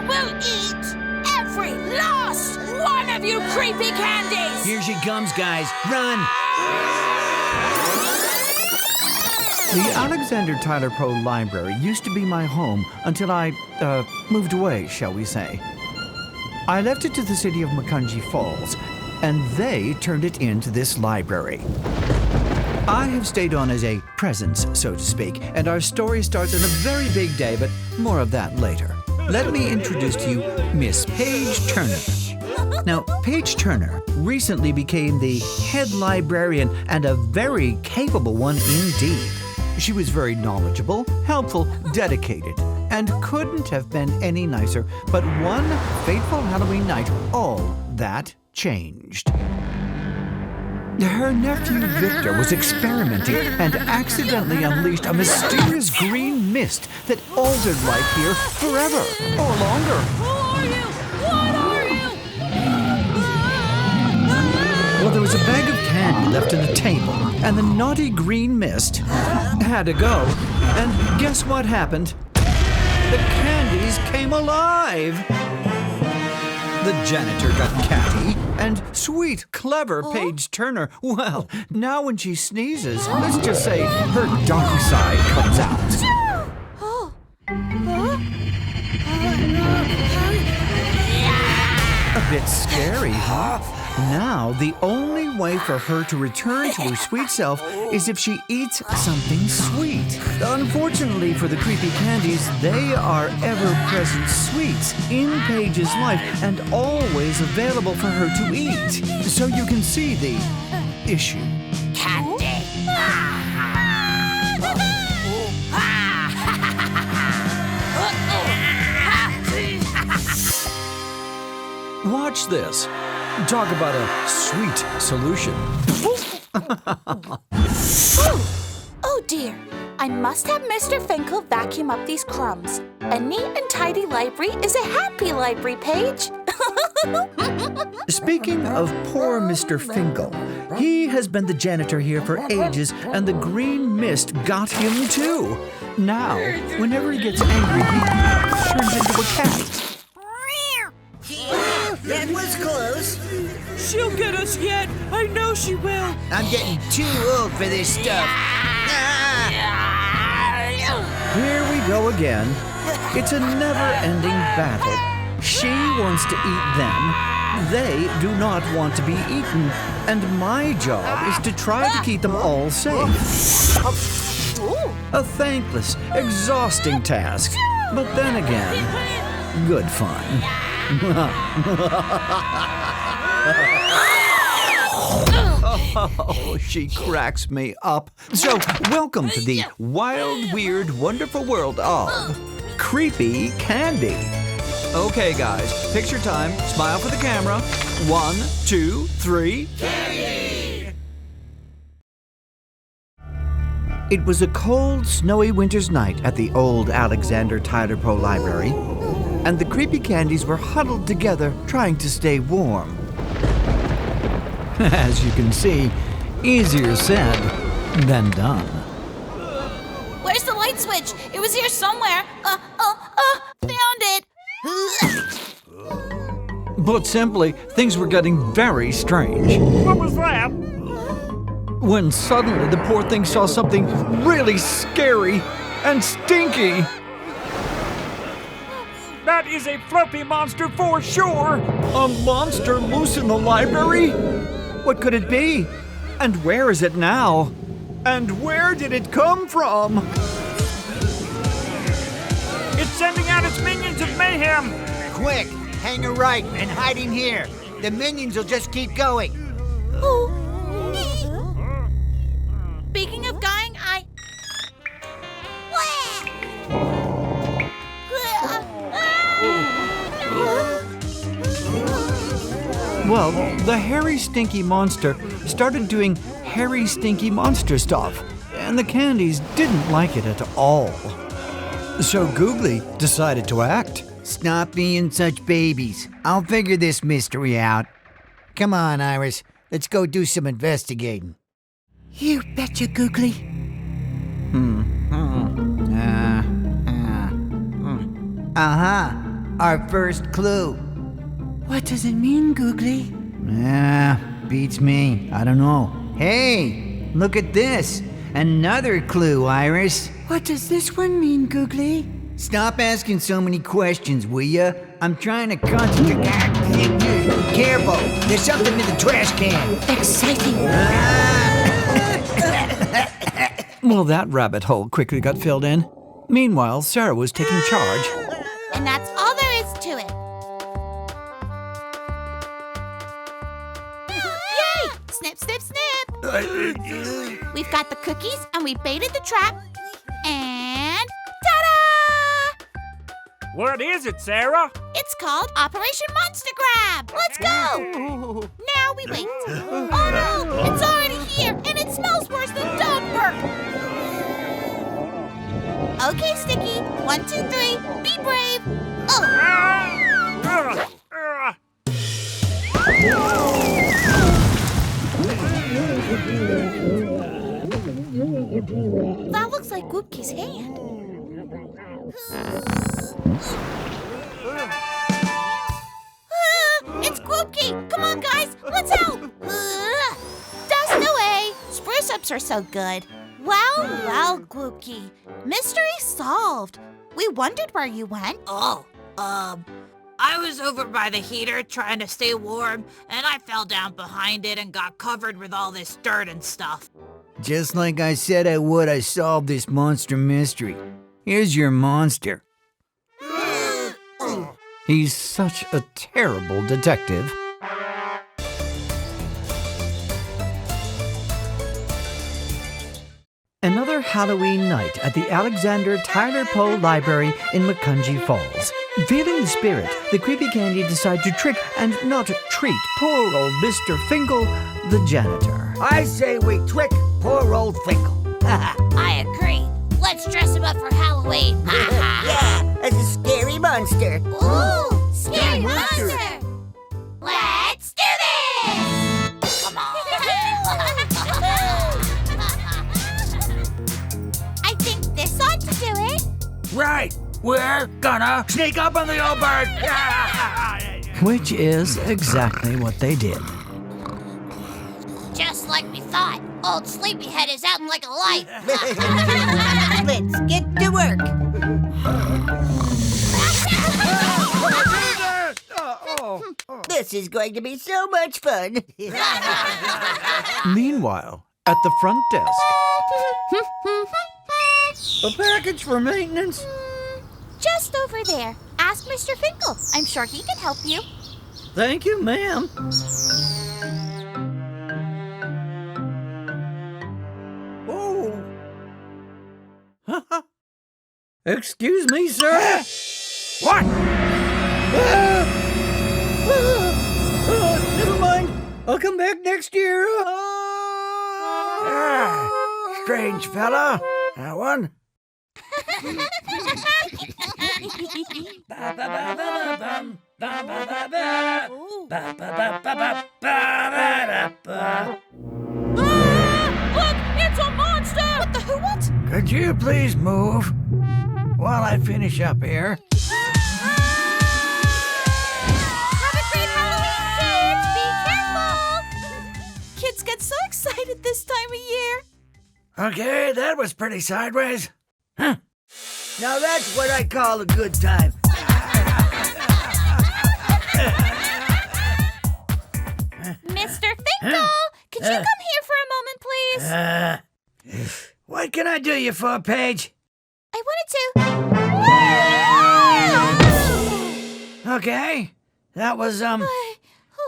will eat every last one of you creepy candies! Here she comes, guys. Run! The Alexander Tyler Poe Library used to be my home until I, moved away, shall we say. I left it to the city of Macungie Falls, and they turned it into this library. I have stayed on as a presence, so to speak, and our story starts on a very big day, but more of that later. Let me introduce to you Miss Paige Turner. Now, Paige Turner recently became the head librarian, and a very capable one indeed. She was very knowledgeable, helpful, dedicated, and couldn't have been any nicer. But one fateful Halloween night, all that changed. Her nephew Victor was experimenting and accidentally unleashed a mysterious green mist that altered life here forever or longer. Who are you? What are you? Well, there was a bag of candy left on the table, and the naughty green mist had to go. And guess what happened? The candies came alive! The janitor got catty, and sweet, clever Paige Turner, well, now when she sneezes, let's just say her dark side comes out. A bit scary, huh? Now, the only way for her to return to her sweet self is if she eats something sweet. Unfortunately for the creepy candies, they are ever-present sweets in Paige's life and always available for her to eat. So you can see the issue. Candy! Watch this. Talk about a sweet solution. Oh dear, I must have Mr. Finkel vacuum up these crumbs. A neat and tidy library is a happy library, Paige. Speaking of poor Mr. Finkel, he has been the janitor here for ages, and the green mist got him too. Now, whenever he gets angry, he turns into a cat. That was close. She'll get us yet. I know she will. I'm getting too old for this stuff. Here we go again. It's a never-ending battle. She wants to eat them. They do not want to be eaten. And my job is to try to keep them all safe. A thankless, exhausting task. But then again, good fun. Oh, she cracks me up. So, welcome to the wild, weird, wonderful world of creepy candy. Okay, guys, picture time. Smile for the camera. 1, 2, 3. Candy! It was a cold, snowy winter's night at the old Alexander Tyler Poe Library, and the creepy candies were huddled together, trying to stay warm. As you can see, easier said than done. Where's the light switch? It was here somewhere. Found it. Put simply, things were getting very strange. What was that? When suddenly the poor thing saw something really scary and stinky. That is a floppy monster for sure. A monster loose in the library? What could it be? And where is it now? And where did it come from? It's sending out its minions of mayhem. Quick, hang a right and hide in here. The minions will just keep going. Speaking of going, Well, the hairy, stinky monster started doing hairy, stinky monster stuff, and the candies didn't like it at all. So Googly decided to act. Stop being such babies. I'll figure this mystery out. Come on, Iris. Let's go do some investigating. You betcha, Googly. Uh-huh. our first clue. What does it mean, Googly? Beats me. I don't know. Hey, look at this. Another clue, Iris. What does this one mean, Googly? Stop asking so many questions, will ya? I'm trying to concentrate. Careful, there's something in the trash can. Exciting. Well, that rabbit hole quickly got filled in. Meanwhile, Sarah was taking charge. And that's all there is to it. Yay! Snip, snip, snip. We've got the cookies and we baited the trap. And ta-da! What is it, Sarah? It's called Operation Monster Grab. Let's go. Now we wait. Oh no! It's already here and it smells worse than dog burp. Okay, Sticky. 1, 2, 3. Be brave. Oh. That looks like Goopke's hand. It's Goopke! Come on, guys! Let's help! Dust away! Spruce ups are so good. Well, Goopke. Mystery solved. We wondered where you went. I was over by the heater trying to stay warm, and I fell down behind it and got covered with all this dirt and stuff. Just like I said I would, I solved this monster mystery. Here's your monster. He's such a terrible detective. Another Halloween night at the Alexander Tyler Poe Library in Macungie Falls. Feeling the spirit, the creepy candy decide to trick and not treat poor old Mr. Finkel, the janitor. I say we trick poor old Finkel. I agree. Let's dress him up for Halloween. Yeah, as a scary monster. Ooh, scary monster. Let's do this. Come on. I think this ought to do it. Right, we're gonna sneak up on the old bird. Which is exactly what they did. Just like we thought. Old Sleepyhead is out like a light. Let's get to work. This is going to be so much fun. Meanwhile, at the front desk. A package for maintenance? Just over there. Ask Mr. Finkel. I'm sure he can help you. Thank you, ma'am. Oh. Excuse me, sir. What? Never mind. I'll come back next year. Strange fella. That one. Look, it's a monster! What the who what? Could you please move while I finish up here? Have a great Halloween, kids! Be careful! Kids get so excited this time of year. Okay, that was pretty sideways. Huh. Now that's what I call a good time. Mr. Finkel, could you come here for a moment, please? What can I do you for, Paige? I wanted to... Okay, that was,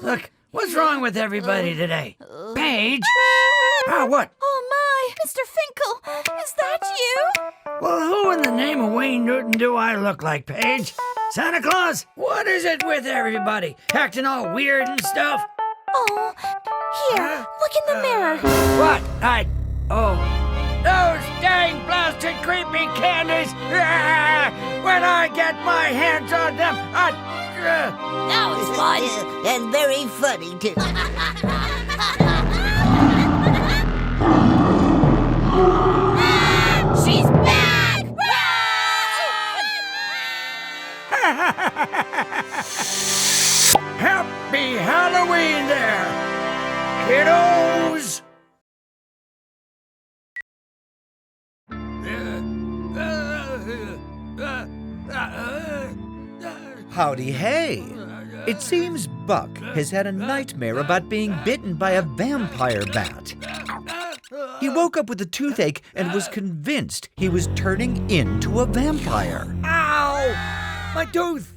Look, what's wrong with everybody today? Paige? What? Oh, my. Mr. Finkel, is that you? Well, who in the name of Wayne Newton do I look like, Paige? Santa Claus? What is it with everybody? Acting all weird and stuff? Oh, here, look in the mirror. What? Those dang blasted creepy candies! When I get my hands on them, That was fun. And very funny, too. She's back! Kiddos! Howdy hey! It seems Buck has had a nightmare about being bitten by a vampire bat. He woke up with a toothache and was convinced he was turning into a vampire. Ow! My tooth!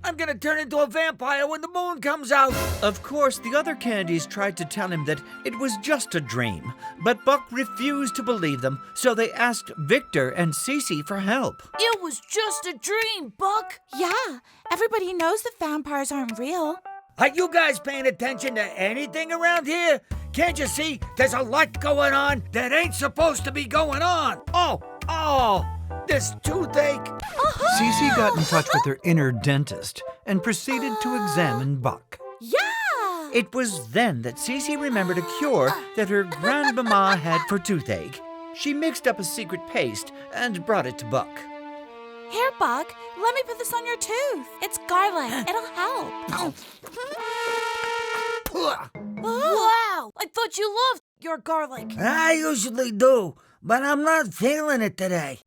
I'm gonna turn into a vampire when the moon comes out! Of course, the other candies tried to tell him that it was just a dream, but Buck refused to believe them, so they asked Victor and Cece for help. It was just a dream, Buck. Yeah, everybody knows that vampires aren't real. Are you guys paying attention to anything around here? Can't you see there's a lot going on that ain't supposed to be going on? Oh, this toothache. Cece got in touch with her inner dentist and proceeded to examine Buck. Yeah! It was then that Cece remembered a cure that her grandmama had for toothache. She mixed up a secret paste and brought it to Buck. Here, Buck, let me put this on your tooth. It's garlic. It'll help. Wow, I thought you loved your garlic. I usually do, but I'm not feeling it today.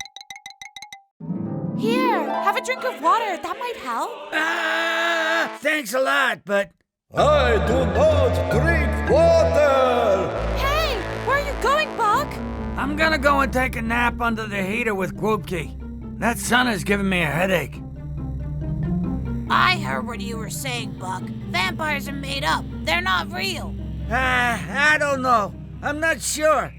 Here, have a drink of water. That might help. Thanks a lot, but... I do not drink water! Hey, where are you going, Buck? I'm gonna go and take a nap under the heater with Groupke. That sun is giving me a headache. I heard what you were saying, Buck. Vampires are made up. They're not real. I don't know. I'm not sure.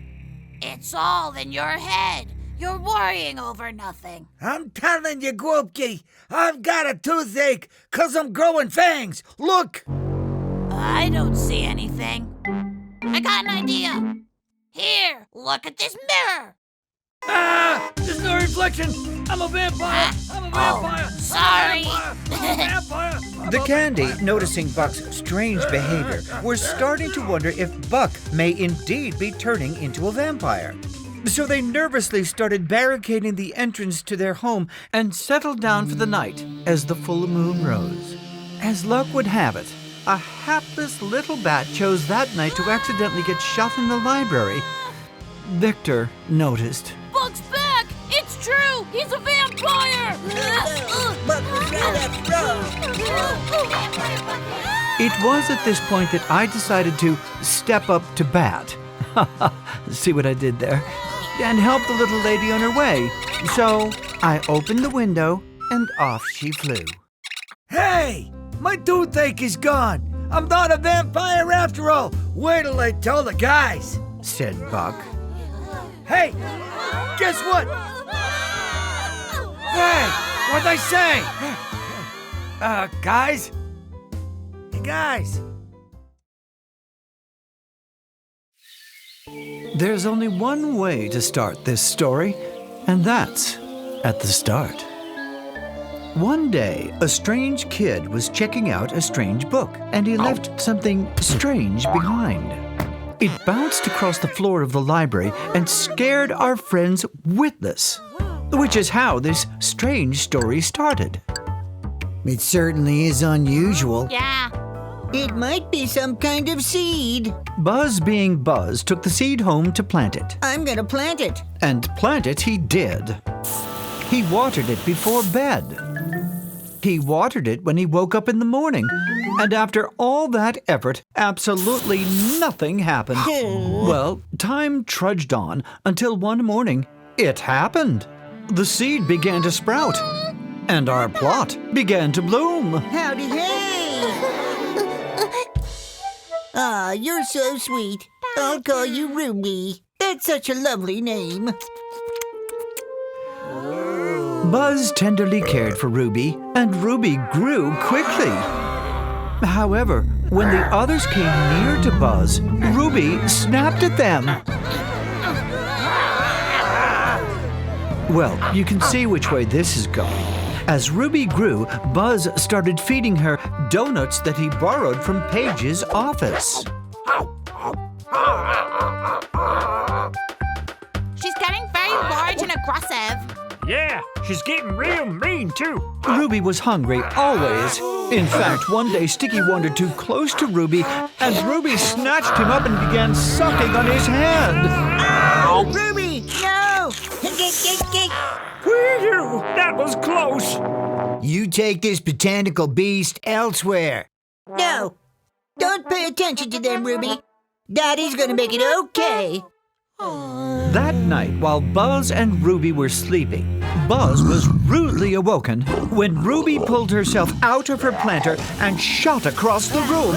It's all in your head. You're worrying over nothing. I'm telling you, Groupke, I've got a toothache 'cause I'm growing fangs. Look! I don't see anything. I got an idea. Here, look at this mirror. There's no reflection. I'm a vampire. I'm a vampire. Sorry. I'm a vampire. The candy, noticing Buck's strange behavior, were starting to wonder if Buck may indeed be turning into a vampire. So they nervously started barricading the entrance to their home and settled down for the night as the full moon rose. As luck would have it, a hapless little bat chose that night to accidentally get shut in the library. Victor noticed. Buck's back. It's true. He's a vampire. It was at this point that I decided to step up to bat. See what I did there? And help the little lady on her way. So I opened the window and off she flew. Hey, my toothache is gone. I'm not a vampire after all. Wait till I tell the guys, said Buck. Hey, guess what? Hey, what'd I say? Guys? Hey, guys. There's only one way to start this story, and that's at the start. One day, a strange kid was checking out a strange book, and he left something strange behind. It bounced across the floor of the library and scared our friends witless, which is how this strange story started. It certainly is unusual. Yeah. It might be some kind of seed. Buzz, being Buzz, took the seed home to plant it. I'm gonna plant it. And plant it he did. He watered it before bed. He watered it when he woke up in the morning. And after all that effort, absolutely nothing happened. Well, time trudged on until one morning, it happened. The seed began to sprout. And our plot began to bloom. Howdy, hey! Aw, you're so sweet. I'll call you Ruby. That's such a lovely name. Buzz tenderly cared for Ruby, and Ruby grew quickly. However, when the others came near to Buzz, Ruby snapped at them. Well, you can see which way this is going. As Ruby grew, Buzz started feeding her donuts that he borrowed from Paige's office. She's getting very large and aggressive. Yeah, she's getting real mean, too. Ruby was hungry, always. In fact, one day Sticky wandered too close to Ruby, and Ruby snatched him up and began sucking on his hand. Ruby, no! Whee-hoo, that was close. You take this botanical beast elsewhere. No, don't pay attention to them, Ruby. Daddy's gonna make it okay. That night, while Buzz and Ruby were sleeping, Buzz was rudely awoken when Ruby pulled herself out of her planter and shot across the room.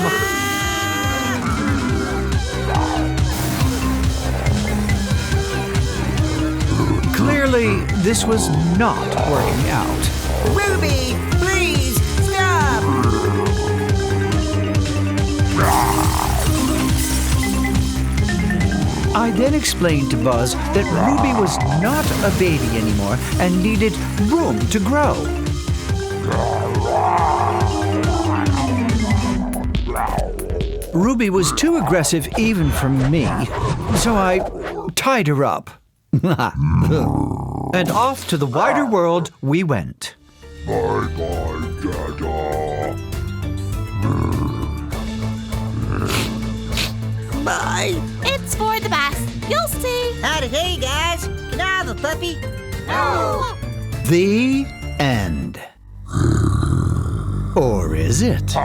Clearly, this was not working out. Ruby, please, stop! I then explained to Buzz that Ruby was not a baby anymore and needed room to grow. Ruby was too aggressive even for me, so I tied her up. And off to the wider world we went. Bye-bye, Dada. Bye. It's for the best. You'll see. Howdy, hey, guys. Can I have a puppy? No. The end. Or is it?